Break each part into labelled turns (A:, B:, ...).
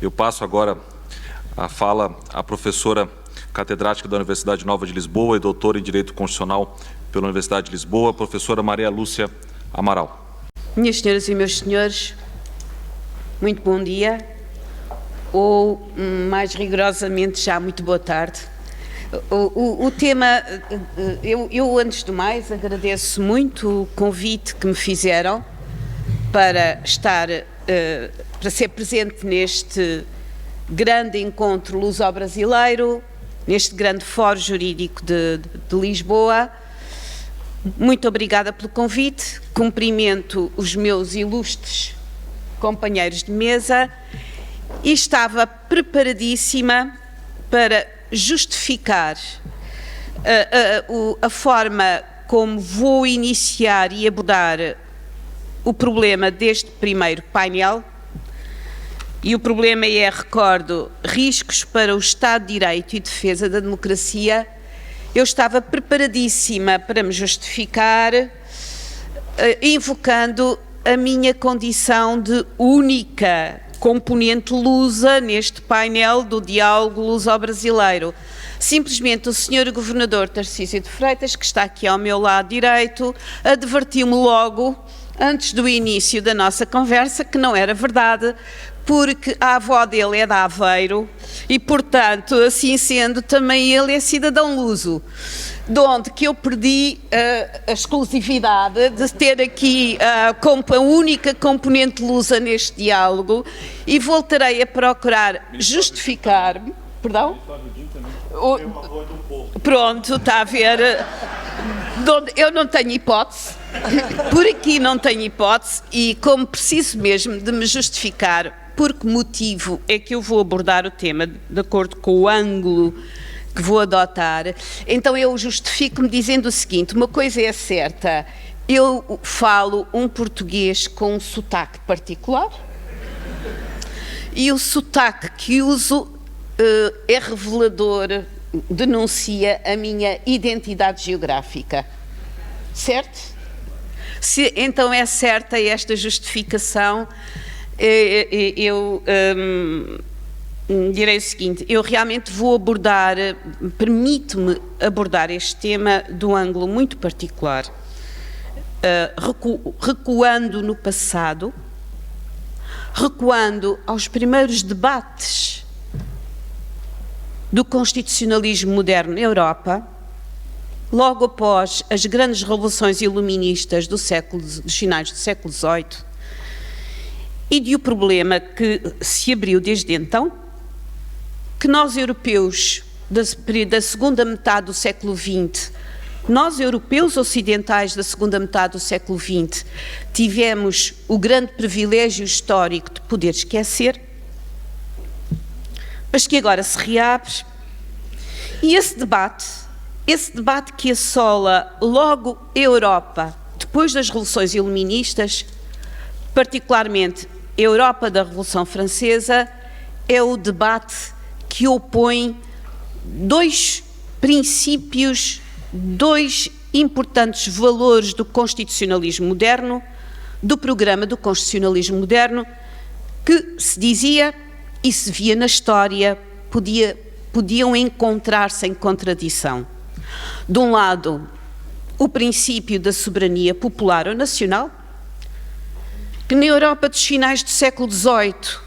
A: Eu passo agora a fala à professora catedrática da Universidade Nova de Lisboa e doutora em Direito Constitucional pela Universidade de Lisboa, professora Maria Lúcia Amaral.
B: Minhas senhoras e meus senhores, muito bom dia, ou mais rigorosamente já muito boa tarde. O tema, eu antes de mais agradeço muito o convite que me fizeram para estar, para ser presente neste grande encontro luso-brasileiro, neste grande fórum jurídico de Lisboa. Muito obrigada pelo convite, cumprimento os meus ilustres companheiros de mesa e estava preparadíssima para justificar a forma como vou iniciar e abordar o problema deste primeiro painel. E o problema é, recordo, riscos para o Estado de Direito e defesa da democracia. Eu estava preparadíssima para me justificar, invocando a minha condição de única componente lusa neste painel do diálogo luso-brasileiro. Simplesmente o Sr. Governador Tarcísio de Freitas, que está aqui ao meu lado direito, advertiu-me logo, antes do início da nossa conversa, que não era verdade, porque a avó dele é de Aveiro e, portanto, assim sendo, também ele é cidadão luso, de onde que eu perdi a exclusividade de ter aqui a única componente lusa neste diálogo e voltarei a procurar justificar-me. Perdão? Pronto, está a ver. Eu não tenho hipótese, por aqui não tenho hipótese e como preciso mesmo de me justificar por que motivo é que eu vou abordar o tema de acordo com o ângulo que vou adotar, então eu justifico-me dizendo o seguinte: uma coisa é certa, eu falo um português com um sotaque particular e o sotaque que uso é revelador, denuncia a minha identidade geográfica, certo? Se então é certa esta justificação, eu direi o seguinte: eu realmente vou abordar, permito-me abordar este tema de um ângulo muito particular, recuando no passado, recuando aos primeiros debates do constitucionalismo moderno na Europa, logo após as grandes revoluções iluministas dos finais do século XVIII, e de o problema que se abriu desde então, que nós europeus da segunda metade do século XX, nós europeus ocidentais da segunda metade do século XX, tivemos o grande privilégio histórico de poder esquecer, mas que agora se reabre, e esse debate que assola logo a Europa, depois das revoluções iluministas, particularmente a Europa da Revolução Francesa, é o debate que opõe dois princípios, dois importantes valores do constitucionalismo moderno, do programa do constitucionalismo moderno, que se dizia e se via na história, podiam encontrar-se em contradição. De um lado, o princípio da soberania popular ou nacional, que na Europa dos finais do século XVIII,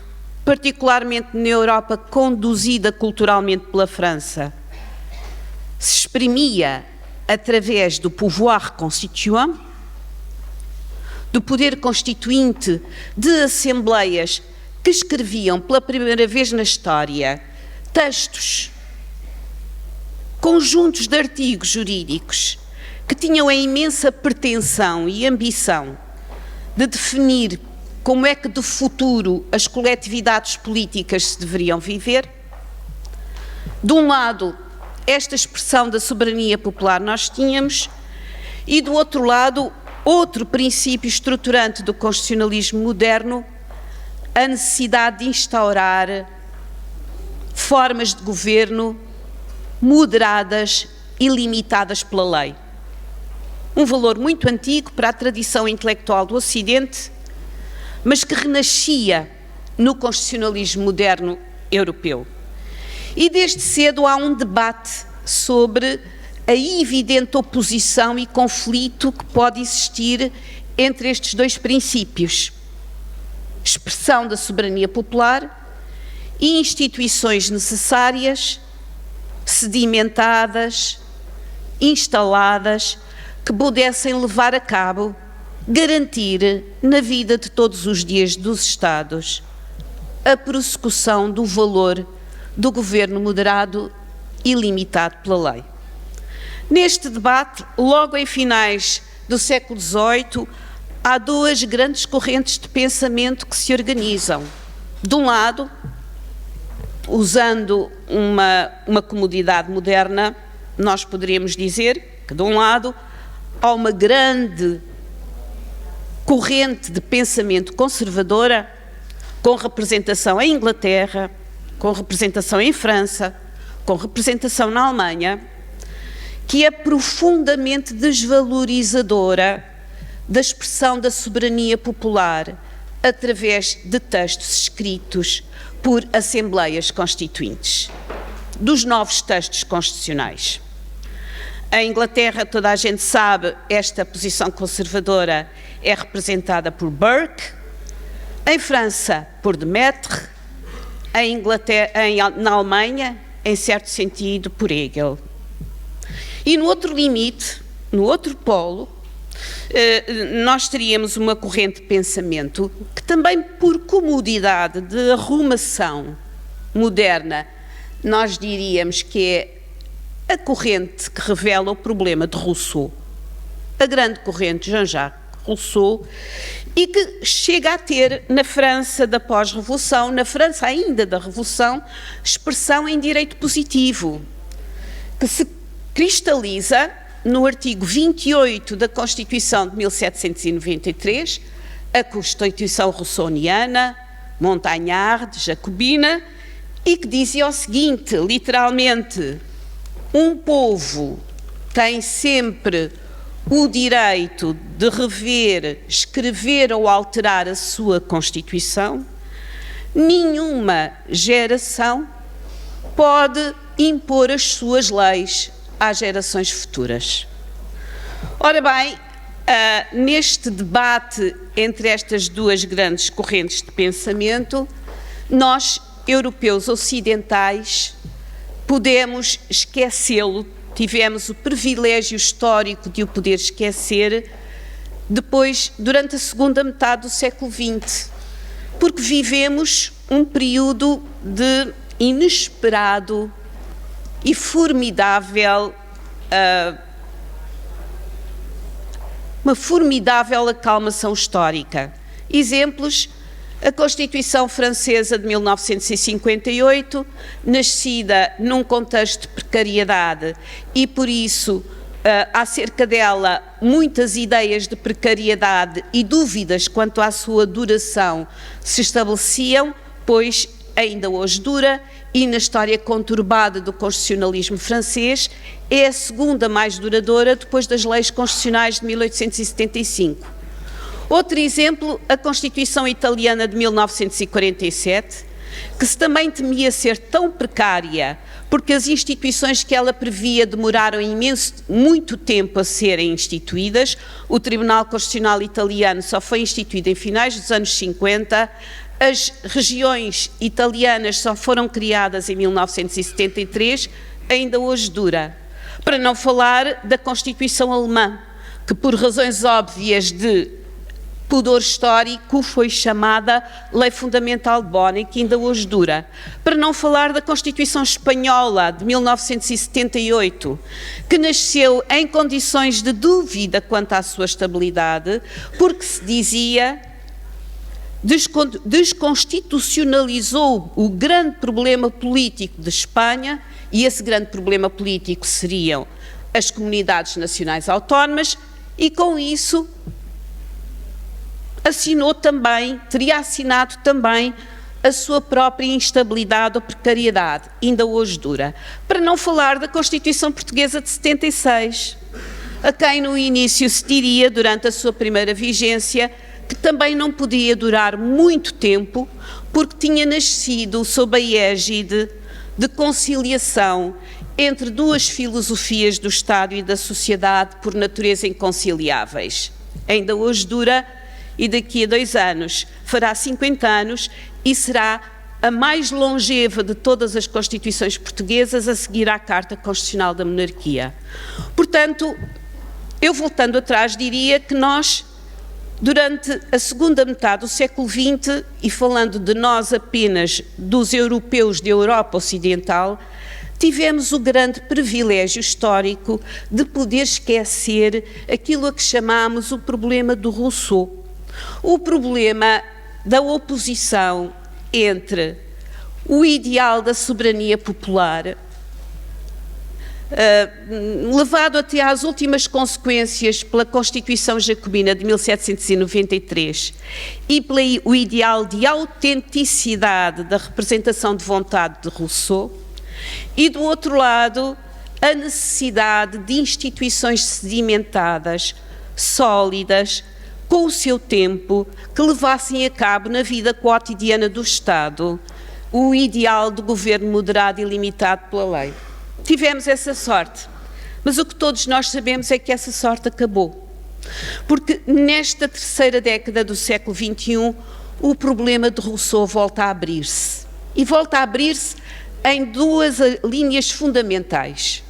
B: particularmente na Europa conduzida culturalmente pela França, se exprimia através do pouvoir constituant, do poder constituinte de assembleias que escreviam pela primeira vez na história textos, conjuntos de artigos jurídicos que tinham a imensa pretensão e ambição de definir como é que de futuro as coletividades políticas se deveriam viver. De um lado, esta expressão da soberania popular nós tínhamos e do outro lado, outro princípio estruturante do constitucionalismo moderno, a necessidade de instaurar formas de governo moderadas e limitadas pela lei. Um valor muito antigo para a tradição intelectual do Ocidente, mas que renascia no constitucionalismo moderno europeu. E desde cedo há um debate sobre a evidente oposição e conflito que pode existir entre estes dois princípios: expressão da soberania popular e instituições necessárias, sedimentadas, instaladas, que pudessem levar a cabo, garantir na vida de todos os dias dos Estados a prossecução do valor do governo moderado e limitado pela lei. Neste debate, logo em finais do século XVIII, há duas grandes correntes de pensamento que se organizam. De um lado, usando uma comodidade moderna, nós poderíamos dizer que, de um lado, há uma grande corrente de pensamento conservadora, com representação em Inglaterra, com representação em França, com representação na Alemanha, que é profundamente desvalorizadora da expressão da soberania popular através de textos escritos por assembleias constituintes, dos novos textos constitucionais. Em Inglaterra, toda a gente sabe, esta posição conservadora é representada por Burke, em França, por Demetre, na Alemanha, em certo sentido, por Hegel. E no outro limite, no outro polo, nós teríamos uma corrente de pensamento que também, por comodidade de arrumação moderna, nós diríamos que é a corrente que revela o problema de Rousseau, a grande corrente de Jean-Jacques Rousseau, e que chega a ter na França da pós-revolução, na França ainda da revolução, expressão em direito positivo, que se cristaliza no artigo 28 da Constituição de 1793, a Constituição rousseauiana, montagnarde, jacobina, e que dizia o seguinte, literalmente: um povo tem sempre o direito de rever, escrever ou alterar a sua Constituição, nenhuma geração pode impor as suas leis às gerações futuras. Ora bem, neste debate entre estas duas grandes correntes de pensamento, nós, europeus ocidentais, podemos esquecê-lo. Tivemos o privilégio histórico de o poder esquecer durante a segunda metade do século XX, porque vivemos um período de inesperado e formidável, uma formidável acalmação histórica. Exemplos: a Constituição Francesa de 1958, nascida num contexto de precariedade e, por isso, acerca dela, muitas ideias de precariedade e dúvidas quanto à sua duração se estabeleciam, pois ainda hoje dura, e na história conturbada do constitucionalismo francês, é a segunda mais duradoura depois das leis constitucionais de 1875. Outro exemplo, a Constituição Italiana de 1947, que se também temia ser tão precária, porque as instituições que ela previa demoraram muito tempo a serem instituídas. O Tribunal Constitucional Italiano só foi instituído em finais dos anos 50, as regiões italianas só foram criadas em 1973, ainda hoje dura. Para não falar da Constituição Alemã, que por razões óbvias de pudor histórico foi chamada Lei Fundamental de Bonn, que ainda hoje dura. Para não falar da Constituição Espanhola de 1978, que nasceu em condições de dúvida quanto à sua estabilidade, porque se dizia, desconstitucionalizou o grande problema político de Espanha, e esse grande problema político seriam as comunidades nacionais autónomas, e com isso teria assinado também a sua própria instabilidade ou precariedade, ainda hoje dura. Para não falar da Constituição Portuguesa de 76, a quem no início se diria, durante a sua primeira vigência, que também não podia durar muito tempo, porque tinha nascido sob a égide de conciliação entre duas filosofias do Estado e da sociedade por natureza inconciliáveis. Ainda hoje dura e daqui a 2 anos fará 50 anos e será a mais longeva de todas as Constituições portuguesas a seguir à Carta Constitucional da Monarquia. Portanto, eu voltando atrás diria que nós, durante a segunda metade do século XX, e falando de nós apenas dos europeus da Europa Ocidental, tivemos o grande privilégio histórico de poder esquecer aquilo a que chamamos o problema do Rousseau, o problema da oposição entre o ideal da soberania popular, levado até às últimas consequências pela Constituição Jacobina de 1793 e pelo ideal de autenticidade da representação de vontade de Rousseau, e do outro lado a necessidade de instituições sedimentadas, sólidas, com o seu tempo, que levassem a cabo na vida cotidiana do Estado o ideal de governo moderado e limitado pela lei. Tivemos essa sorte, mas o que todos nós sabemos é que essa sorte acabou. Porque nesta terceira década do século XXI, o problema de Rousseau volta a abrir-se. E volta a abrir-se em 2 linhas fundamentais.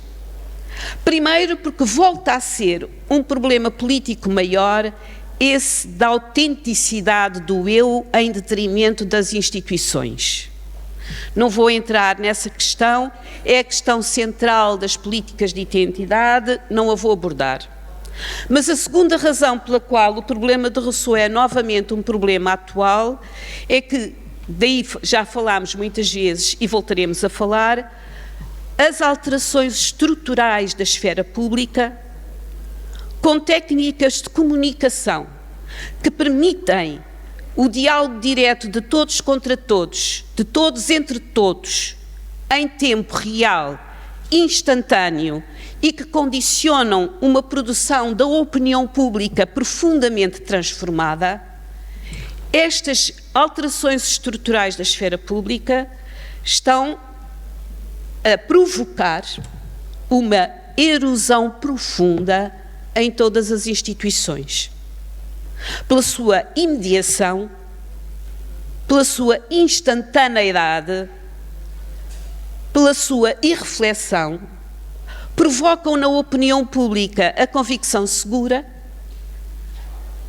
B: Primeiro, porque volta a ser um problema político maior, esse da autenticidade do eu em detrimento das instituições. Não vou entrar nessa questão, é a questão central das políticas de identidade, não a vou abordar. Mas a segunda razão pela qual o problema de Rousseau é novamente um problema atual é que, daí já falámos muitas vezes e voltaremos a falar, as alterações estruturais da esfera pública, com técnicas de comunicação que permitem o diálogo direto de todos contra todos, de todos entre todos, em tempo real, instantâneo e que condicionam uma produção da opinião pública profundamente transformada, estas alterações estruturais da esfera pública estão a provocar uma erosão profunda em todas as instituições, pela sua imediação, pela sua instantaneidade, pela sua irreflexão, provocam na opinião pública a convicção segura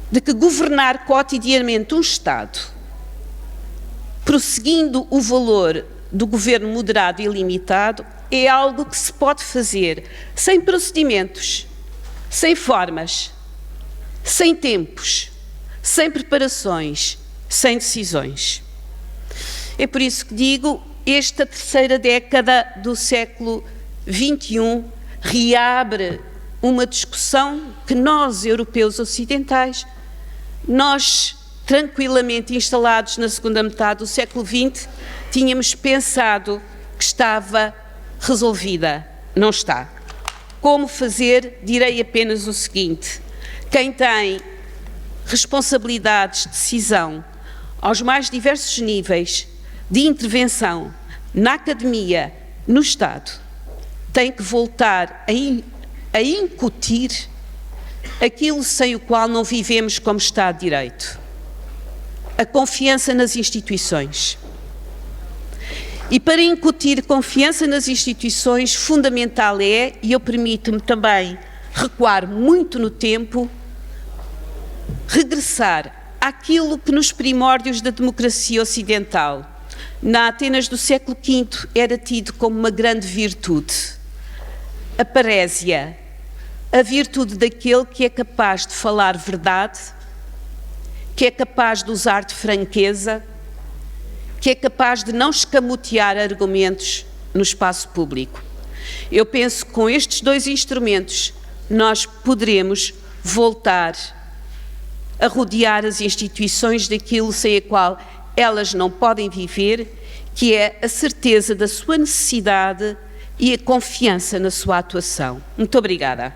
B: de que governar cotidianamente um Estado, prosseguindo o valor do governo moderado e limitado, é algo que se pode fazer sem procedimentos, sem formas, sem tempos, sem preparações, sem decisões. É por isso que digo, esta terceira década do século XXI reabre uma discussão que nós, europeus ocidentais, nós, tranquilamente instalados na segunda metade do século XX, tínhamos pensado que estava resolvida. Não está. Como fazer? Direi apenas o seguinte: quem tem responsabilidades de decisão aos mais diversos níveis de intervenção na academia, no Estado, tem que voltar a incutir aquilo sem o qual não vivemos como Estado de Direito: a confiança nas instituições. E para incutir confiança nas instituições, fundamental é, e eu permito-me também recuar muito no tempo, regressar àquilo que nos primórdios da democracia ocidental, na Atenas do século V, era tido como uma grande virtude: a parésia, a virtude daquele que é capaz de falar verdade, que é capaz de usar de franqueza, que é capaz de não escamotear argumentos no espaço público. Eu penso que com estes 2 instrumentos nós poderemos voltar a rodear as instituições daquilo sem a qual elas não podem viver, que é a certeza da sua necessidade e a confiança na sua atuação. Muito obrigada.